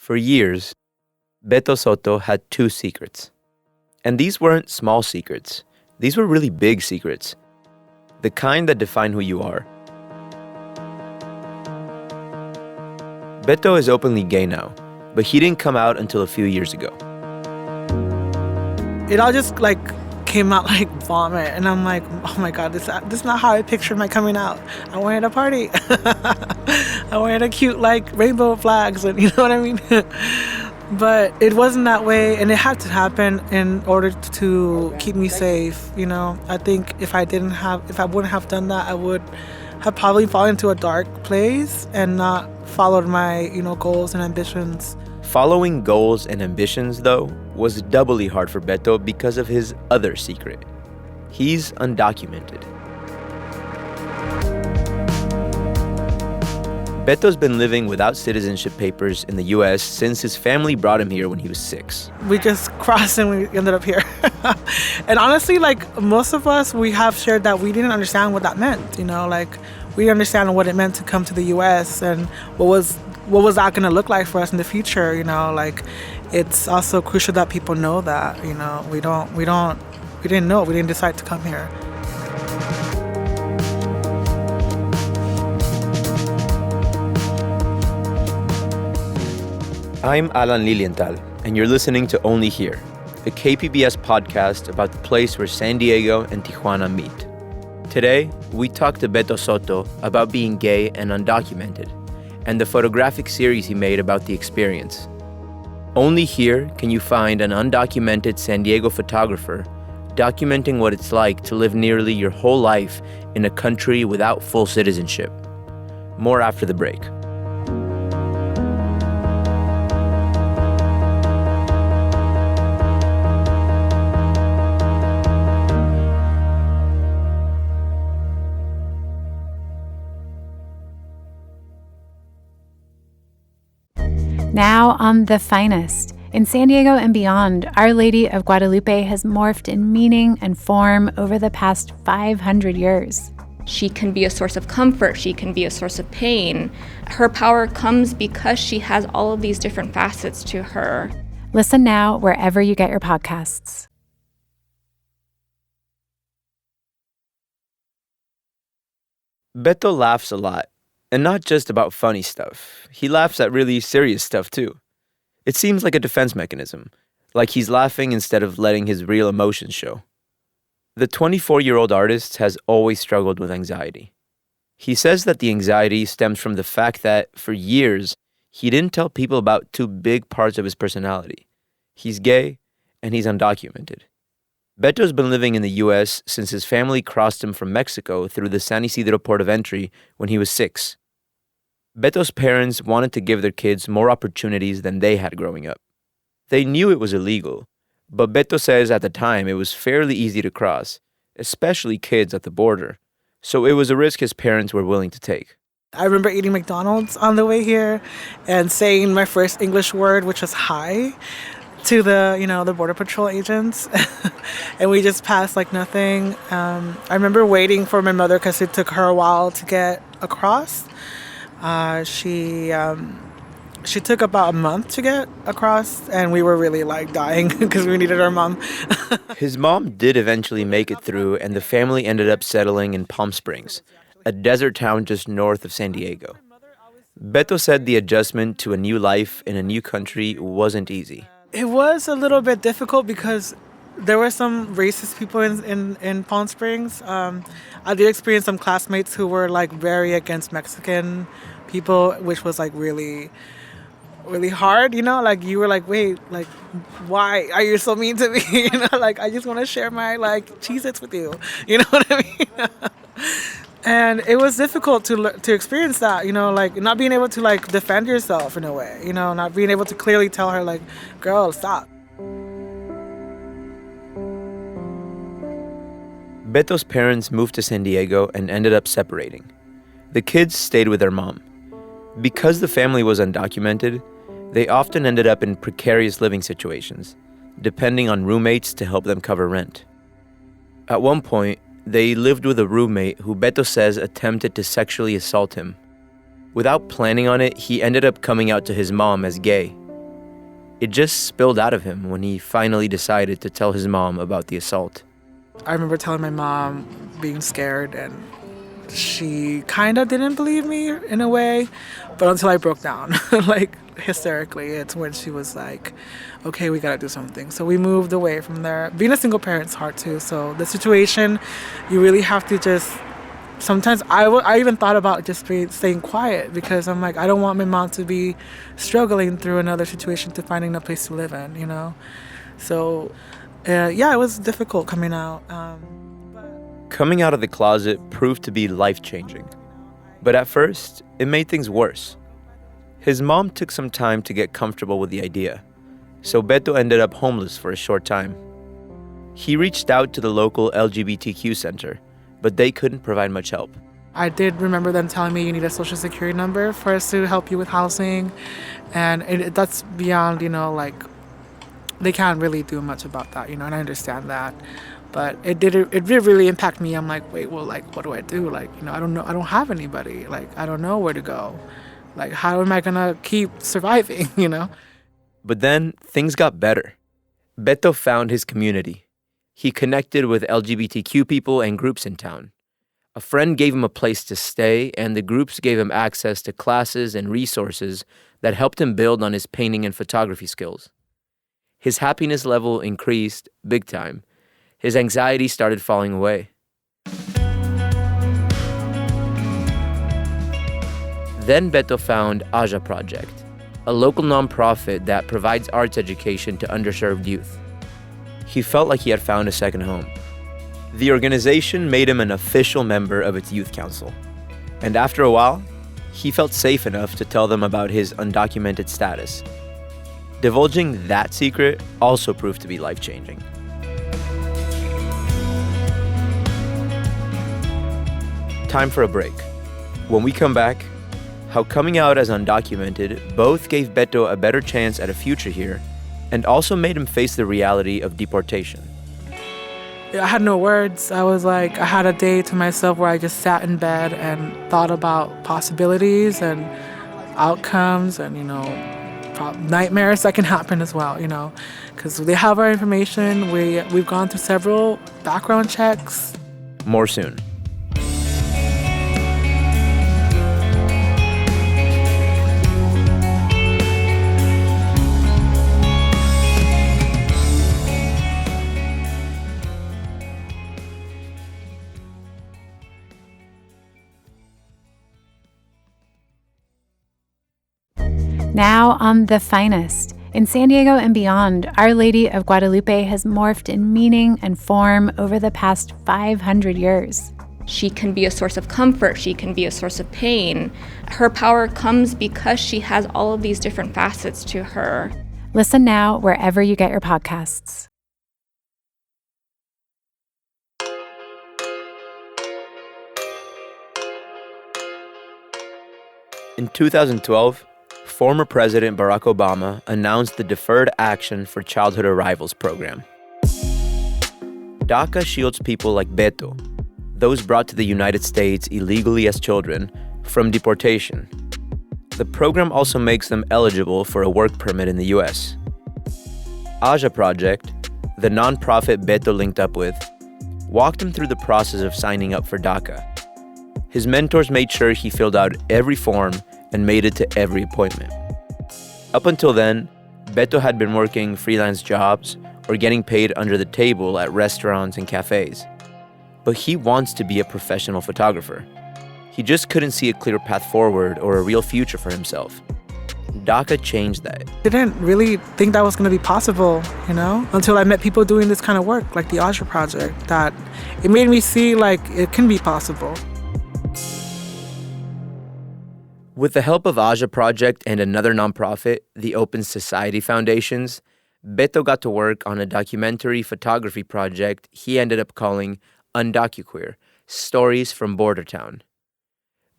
For years, Beto Soto had two secrets. And these weren't small secrets. These were really big secrets. The kind that define who you are. Beto is openly gay now, but he didn't come out until a few years ago. It all just came out like vomit, and I'm like, oh my God, this is not how I pictured my coming out. I wanted a party. I wanted a cute rainbow flags, and you know what I mean? But it wasn't that way, and it had to happen in order to keep me safe. I think if I wouldn't have done that, I would have probably fallen into a dark place and not followed my goals and ambitions. Following goals and ambitions, though, was doubly hard for Beto because of his other secret. He's undocumented. Beto's been living without citizenship papers in the U.S. since his family brought him here when he was 6. We just crossed and we ended up here. And honestly, most of us, we have shared that we didn't understand what that meant. We didn't understand what it meant to come to the U.S. and what was that going to look like for us in the future. It's also crucial that people know that. We didn't know. We didn't decide to come here. I'm Alan Lilienthal, and you're listening to Only Here, a KPBS podcast about the place where San Diego and Tijuana meet. Today, we talk to Beto Soto about being gay and undocumented, and the photographic series he made about the experience. Only here can you find an undocumented San Diego photographer documenting what it's like to live nearly your whole life in a country without full citizenship. More after the break. Now on The Finest. In San Diego and beyond, Our Lady of Guadalupe has morphed in meaning and form over the past 500 years. She can be a source of comfort. She can be a source of pain. Her power comes because she has all of these different facets to her. Listen now wherever you get your podcasts. Beto laughs a lot. And not just about funny stuff. He laughs at really serious stuff, too. It seems like a defense mechanism, like he's laughing instead of letting his real emotions show. The 24-year-old artist has always struggled with anxiety. He says that the anxiety stems from the fact that, for years, he didn't tell people about two big parts of his personality. He's gay, and he's undocumented. Beto's been living in the U.S. since his family crossed him from Mexico through the San Isidro port of entry when he was 6. Beto's parents wanted to give their kids more opportunities than they had growing up. They knew it was illegal, but Beto says at the time it was fairly easy to cross, especially kids at the border, so it was a risk his parents were willing to take. I remember eating McDonald's on the way here and saying my first English word, which was hi, to the Border Patrol agents. And we just passed like nothing. I remember waiting for my mother because it took her a while to get across. She took about a month to get across, and we were really dying because we needed our mom. His mom did eventually make it through, and the family ended up settling in Palm Springs, a desert town just north of San Diego. Beto said the adjustment to a new life in a new country wasn't easy. It was a little bit difficult because there were some racist people in Palm Springs. I did experience some classmates who were very against Mexican people, which was really, really hard. You were wait, why are you so mean to me? I just want to share my Cheez-Its with you. You know what I mean? And it was difficult to experience that, not being able to defend yourself in a way, not being able to clearly tell her girl, stop. Beto's parents moved to San Diego and ended up separating. The kids stayed with their mom. Because the family was undocumented, they often ended up in precarious living situations, depending on roommates to help them cover rent. At one point, they lived with a roommate who Beto says attempted to sexually assault him. Without planning on it, he ended up coming out to his mom as gay, It just spilled out of him when he finally decided to tell his mom about the assault. I remember telling my mom, being scared, and she kind of didn't believe me in a way, but until I broke down, like hysterically, it's when she was like, okay, we gotta do something. So we moved away from there. Being a single parent's hard too, so the situation, you really have to just, sometimes I even thought about just staying quiet, because I'm like, I don't want my mom to be struggling through another situation to finding a place to live in, you know? So, yeah, it was difficult coming out. Coming out of the closet proved to be life-changing. But at first, it made things worse. His mom took some time to get comfortable with the idea, so Beto ended up homeless for a short time. He reached out to the local LGBTQ center, but they couldn't provide much help. I did remember them telling me you need a social security number for us to help you with housing, and that's beyond, you know, like, they can't really do much about that, you know, and I understand that. But it did really impact me. I'm like, wait, well, like, what do I do? Like, you know, I don't know. I don't have anybody. Like, I don't know where to go. Like, how am I going to keep surviving, you know? But then things got better. Beto found his community. He connected with LGBTQ people and groups in town. A friend gave him a place to stay, and the groups gave him access to classes and resources that helped him build on his painting and photography skills. His happiness level increased big time. His anxiety started falling away. Then Beto found Aja Project, a local nonprofit that provides arts education to underserved youth. He felt like he had found a second home. The organization made him an official member of its youth council. And after a while, he felt safe enough to tell them about his undocumented status. Divulging that secret also proved to be life-changing. Time for a break. When we come back, how coming out as undocumented both gave Beto a better chance at a future here and also made him face the reality of deportation. I had no words. I was like, I had a day to myself where I just sat in bed and thought about possibilities and outcomes and, you know, nightmares that can happen as well, you know, because they have our information. We've gone through several background checks. More soon. Now on The Finest. In San Diego and beyond, Our Lady of Guadalupe has morphed in meaning and form over the past 500 years. She can be a source of comfort. She can be a source of pain. Her power comes because she has all of these different facets to her. Listen now wherever you get your podcasts. In 2012, former President Barack Obama announced the Deferred Action for Childhood Arrivals program. DACA shields people like Beto, those brought to the United States illegally as children, from deportation. The program also makes them eligible for a work permit in the U.S. Aja Project, the nonprofit Beto linked up with, walked him through the process of signing up for DACA. His mentors made sure he filled out every form and made it to every appointment. Up until then, Beto had been working freelance jobs or getting paid under the table at restaurants and cafes. But he wants to be a professional photographer. He just couldn't see a clear path forward or a real future for himself. DACA changed that. Didn't really think that was going to be possible, you know, until I met people doing this kind of work, like the Aja Project, that it made me see like it can be possible. With the help of Aja Project and another nonprofit, the Open Society Foundations, Beto got to work on a documentary photography project he ended up calling Undocuqueer, Stories from Border Town.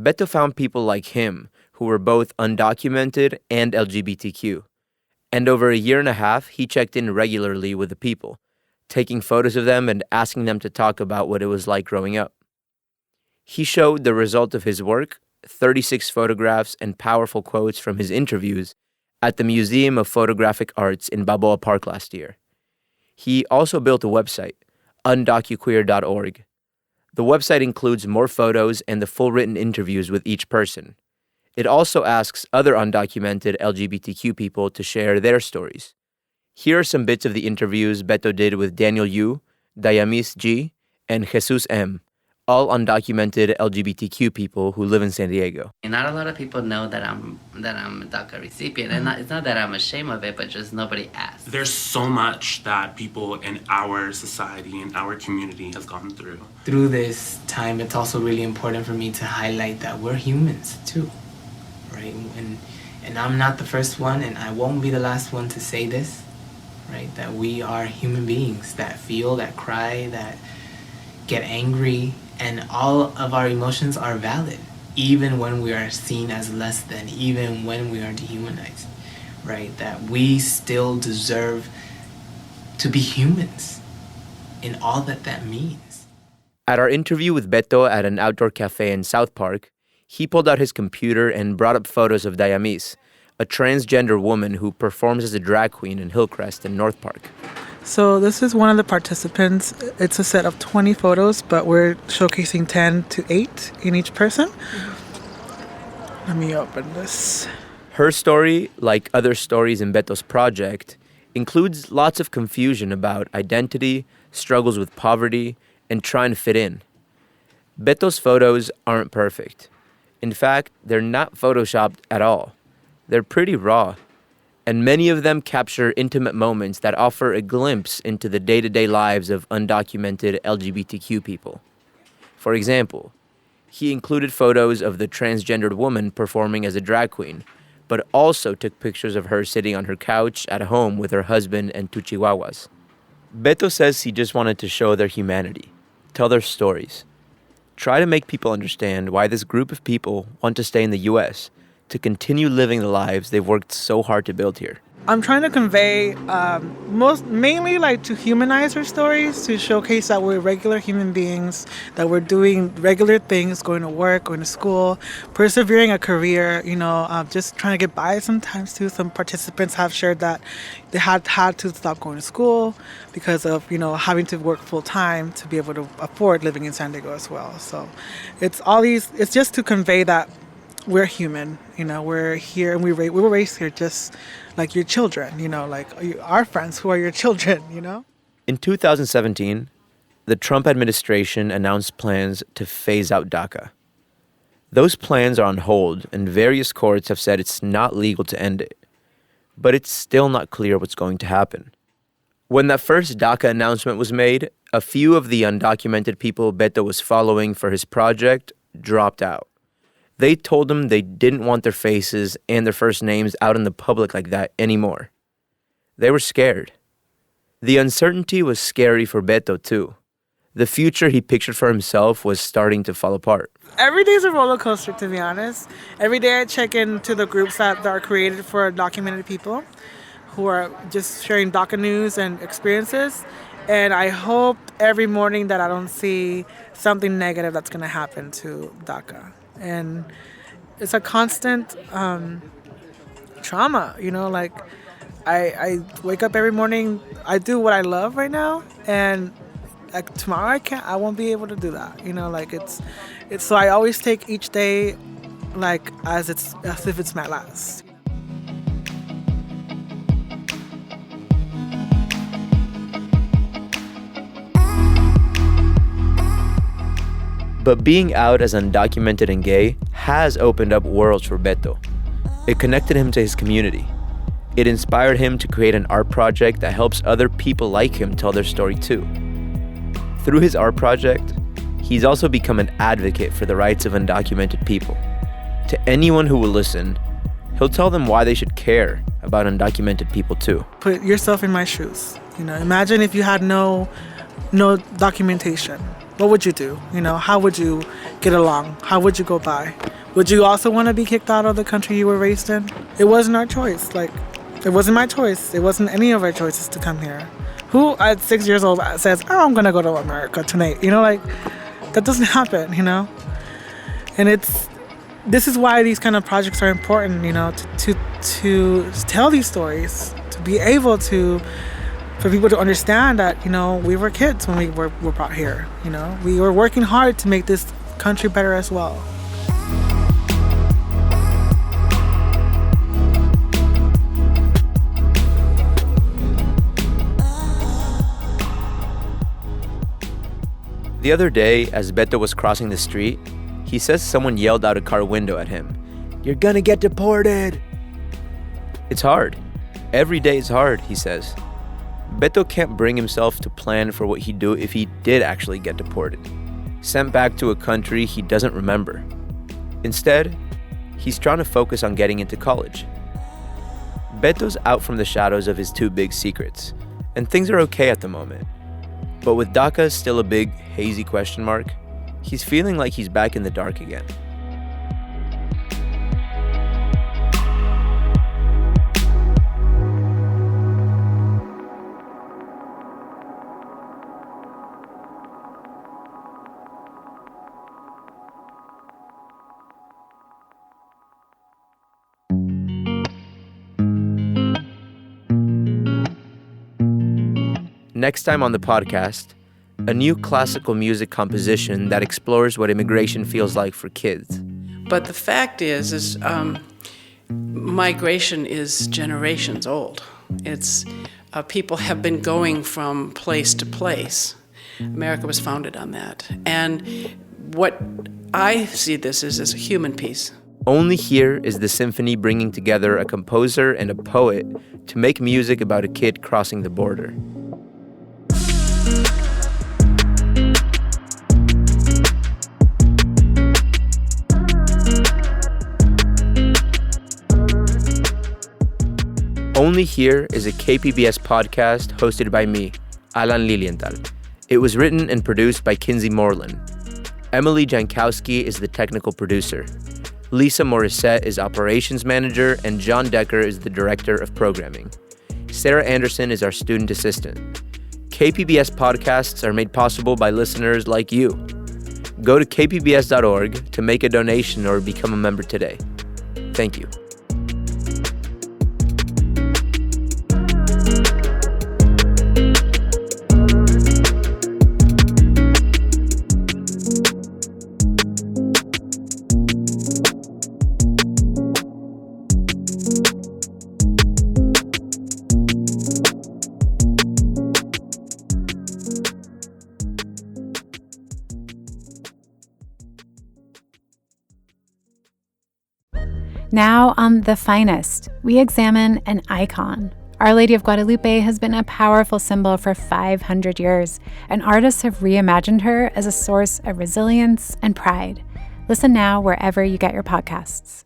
Beto found people like him who were both undocumented and LGBTQ. And over a year and a half, he checked in regularly with the people, taking photos of them and asking them to talk about what it was like growing up. He showed the result of his work, 36 photographs and powerful quotes from his interviews, at the Museum of Photographic Arts in Balboa Park last year. He also built a website, undocuqueer.org. The website includes more photos and the full written interviews with each person. It also asks other undocumented LGBTQ people to share their stories. Here are some bits of the interviews Beto did with Daniel Yu, Dayamis G., and Jesus M., all undocumented LGBTQ people who live in San Diego. Not a lot of people know that I'm a DACA recipient, and it's not that I'm ashamed of it, but just nobody asks. There's so much that people in our society and our community has gone through. Through this time, it's also really important for me to highlight that we're humans too, right? And I'm not the first one, and I won't be the last one to say this, right? That we are human beings that feel, that cry, that get angry, and all of our emotions are valid, even when we are seen as less than, even when we are dehumanized, right? That we still deserve to be humans in all that that means. At our interview with Beto at an outdoor cafe in South Park, he pulled out his computer and brought up photos of Dayamis, a transgender woman who performs as a drag queen in Hillcrest in North Park. So this is one of the participants. It's a set of 20 photos, but we're showcasing 10 to 8 in each person. Let me open this. Her story, like other stories in Beto's project, includes lots of confusion about identity, struggles with poverty, and trying to fit in. Beto's photos aren't perfect. In fact, they're not photoshopped at all. They're pretty raw, and many of them capture intimate moments that offer a glimpse into the day-to-day lives of undocumented LGBTQ people. For example, he included photos of the transgendered woman performing as a drag queen, but also took pictures of her sitting on her couch at home with her husband and two chihuahuas. Beto says he just wanted to show their humanity, tell their stories, try to make people understand why this group of people want to stay in the U.S., to continue living the lives they've worked so hard to build here. I'm trying to convey mainly like to humanize her stories, to showcase that we're regular human beings, that we're doing regular things, going to work, going to school, persevering a career, just trying to get by sometimes too. Some participants have shared that they had to stop going to school because of, having to work full time to be able to afford living in San Diego as well. So it's just to convey that we're human, we're here and we were raised here just like your children, like our friends who are your children, In 2017, the Trump administration announced plans to phase out DACA. Those plans are on hold, and various courts have said it's not legal to end it. But it's still not clear what's going to happen. When that first DACA announcement was made, a few of the undocumented people Beto was following for his project dropped out. They told him they didn't want their faces and their first names out in the public like that anymore. They were scared. The uncertainty was scary for Beto, too. The future he pictured for himself was starting to fall apart. Every day's a roller coaster, to be honest. Every day I check into the groups that are created for undocumented people who are just sharing DACA news and experiences. And I hope every morning that I don't see something negative that's going to happen to DACA. And it's a constant trauma, I wake up every morning, I do what I love right now, and like tomorrow I won't be able to do that, it's so I always take each day like as if it's my last. But being out as undocumented and gay has opened up worlds for Beto. It connected him to his community. It inspired him to create an art project that helps other people like him tell their story too. Through his art project, he's also become an advocate for the rights of undocumented people. To anyone who will listen, he'll tell them why they should care about undocumented people too. Put yourself in my shoes. Imagine if you had no documentation. What would you do? How would you get along? How would you go by? Would you also want to be kicked out of the country you were raised in? It wasn't our choice. It wasn't my choice. It wasn't any of our choices to come here. Who at 6 years old says, I'm going to go to America tonight? That doesn't happen, And this is why these kind of projects are important, you know, to tell these stories, to be able to, for people to understand that, you know, we were kids when we were brought here, you know. We were working hard to make this country better as well. The other day, as Beto was crossing the street, he says someone yelled out a car window at him, "You're gonna get deported!" It's hard. Every day is hard, he says. Beto can't bring himself to plan for what he'd do if he did actually get deported, sent back to a country he doesn't remember. Instead, he's trying to focus on getting into college. Beto's out from the shadows of his two big secrets, and things are okay at the moment. But with DACA still a big, hazy question mark, he's feeling like he's back in the dark again. Next time on the podcast, a new classical music composition that explores what immigration feels like for kids. But the fact is migration is generations old. It's people have been going from place to place. America was founded on that. And what I see this as a human piece. Only here is the symphony bringing together a composer and a poet to make music about a kid crossing the border. Only Here is a KPBS podcast hosted by me, Alan Lilienthal. It was written and produced by Kinsey Moreland. Emily Jankowski is the technical producer. Lisa Morissette is operations manager, and John Decker is the director of programming. Sarah Anderson is our student assistant. KPBS podcasts are made possible by listeners like you. Go to kpbs.org to make a donation or become a member today. Thank you. Now on The Finest, we examine an icon. Our Lady of Guadalupe has been a powerful symbol for 500 years, and artists have reimagined her as a source of resilience and pride. Listen now wherever you get your podcasts.